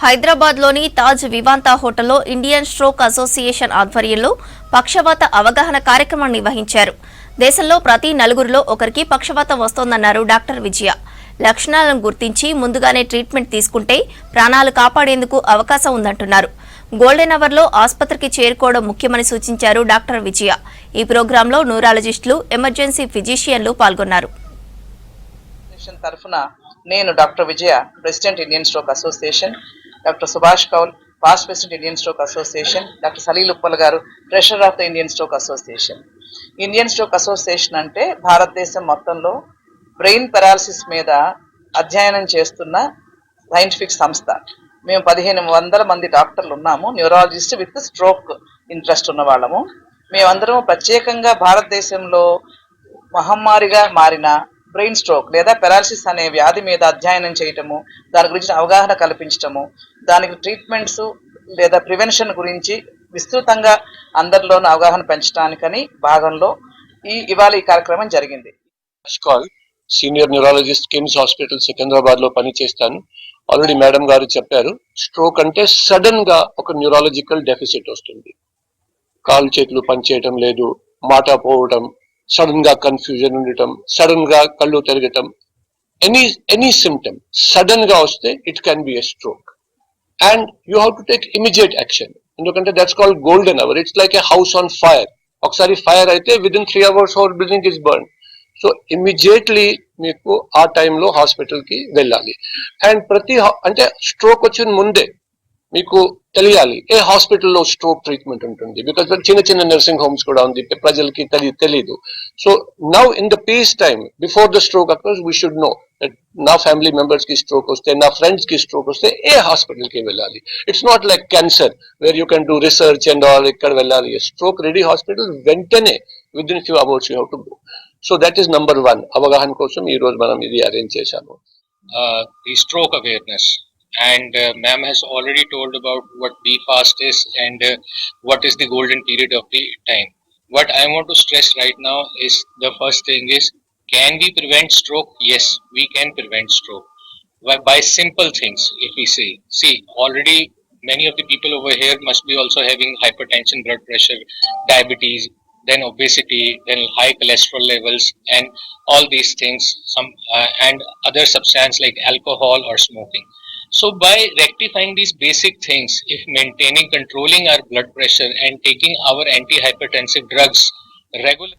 హైదరాబాద్లోని తాజ్ వివాంతా హోటల్లో Indian stroke association ఆధ్వర్యంలో పక్షవాత అవగాహన కార్యక్రమం నిర్వహించారు. దేశంలో ప్రతి నలుగురిలో ఒకరికి పక్షవాతం వస్తోందన్నారు డాక్టర్ విజయ. లక్షణాలను గుర్తించి ముందుగానే ట్రీట్మెంట్ తీసుకుంటే ప్రాణాలు కాపాడేందుకు అవకాశం ఉందంటున్నారు. గోల్డెన్ అవర్లో ఆసుపత్రికి చేరుకోవడం ముఖ్యమని సూచించారు డాక్టర్ విజయ. ఈ ప్రోగ్రాంలో న్యూరాలజిస్టులు, ఎమర్జెన్సీ ఫిజిషియన్లు పాల్గొన్నారు. నేను doctor Vijaya, president Indian stroke association, doctor Subhash Kaul, past president Indian stroke association, doctor Salil Uppal garu, treasurer of the Indian stroke association. Indian stroke association అంటే భారతదేశం మొత్తంలో బ్రెయిన్ పెరాలసిస్ మీద అధ్యయనం చేస్తున్న సైంటిఫిక్ సంస్థ. మేము 1500 మంది డాక్టర్లు ఉన్నాము, న్యూరాలజిస్ట్ విత్ స్ట్రోక్ ఇంట్రెస్ట్ ఉన్న వాళ్ళము. మేమందరం ప్రత్యేకంగా భారతదేశంలో మహమ్మారిగా మారిన బ్రెయిన్ స్ట్రోక్ లేదా పెరాలసిస్ అనే వ్యాధి మీద అధ్యయనం చేయటము, దాని గురించి అవగాహన కల్పించటము, దానికి ట్రీట్మెంట్స్ లేదా ప్రివెన్షన్ గురించి విస్తృతంగా అందరిలోనూ అవగాహన పెంచడానికని భాగంలో ఇవాళ ఈ కార్యక్రమం జరిగింది. Senior neurologist KIMS hospital Secunderabad లో పనిచేస్తాను. ఆల్రెడీ మేడం గారు చెప్పారు, స్ట్రోక్ అంటే సడన్ గా ఒక న్యూరాలజికల్ డెఫిసిట్ వస్తుంది. కాళ్ళు చేతులు పనిచేయటం లేదు, మాట పోవటం, సడన్ గా కన్ఫ్యూజన్ ఉండటం, సడన్ గా కళ్ళు తిరగటం, ఎనీ సిమ్టమ్ సడన్ గా వస్తే it can be a stroke. And you have to take immediate action. ఎందుకంటే that's called golden hour. It's like a house on fire. ఒకసారి ఫైర్ అయితే within 3 hours whole building is burn. So immediately మీకు ఆ టైంలో hospital కి వెళ్ళాలి. And అంటే stroke వచ్చిన ముందే మీకు తెలియాలి ఏ హాస్పిటల్లో స్ట్రోక్ ట్రీట్మెంట్ ఉంటుంది. బికాస్ చిన్న చిన్న నర్సింగ్ హోమ్స్ కూడా ఉంది, ప్రజలకి తెలీదు. So now in the piece time before the stroke occurs we should know that నా ఫ్యామిలీ మెంబర్స్ కి స్ట్రోక్ వస్తే, నా ఫ్రెండ్స్ కి స్ట్రోక్ వస్తే ఏ హాస్పిటల్ కి వెళ్ళాలి. It's not like cancer where you can do research and all. ఇక్కడ వెళ్ళాలి. స్ట్రోక్ రెడీ హాస్పిటల్ వెంటనే within few hours you have to go. So that is number 1. అవగాహన కోసం ఈ రోజు మనం ఇది అరేంజ్ చేశాము. The stroke awareness, and ma'am has already told about what BFAST is and what is the golden period of the time. What I want to stress right now is the first thing is, can we prevent stroke? Yes, we can prevent stroke by simple things. If we see already many of the people over here must be also having hypertension, blood pressure, diabetes, then obesity, then high cholesterol levels, and all these things, and other substance like alcohol or smoking. So by rectifying these basic things, if controlling our blood pressure and taking our antihypertensive drugs regularly,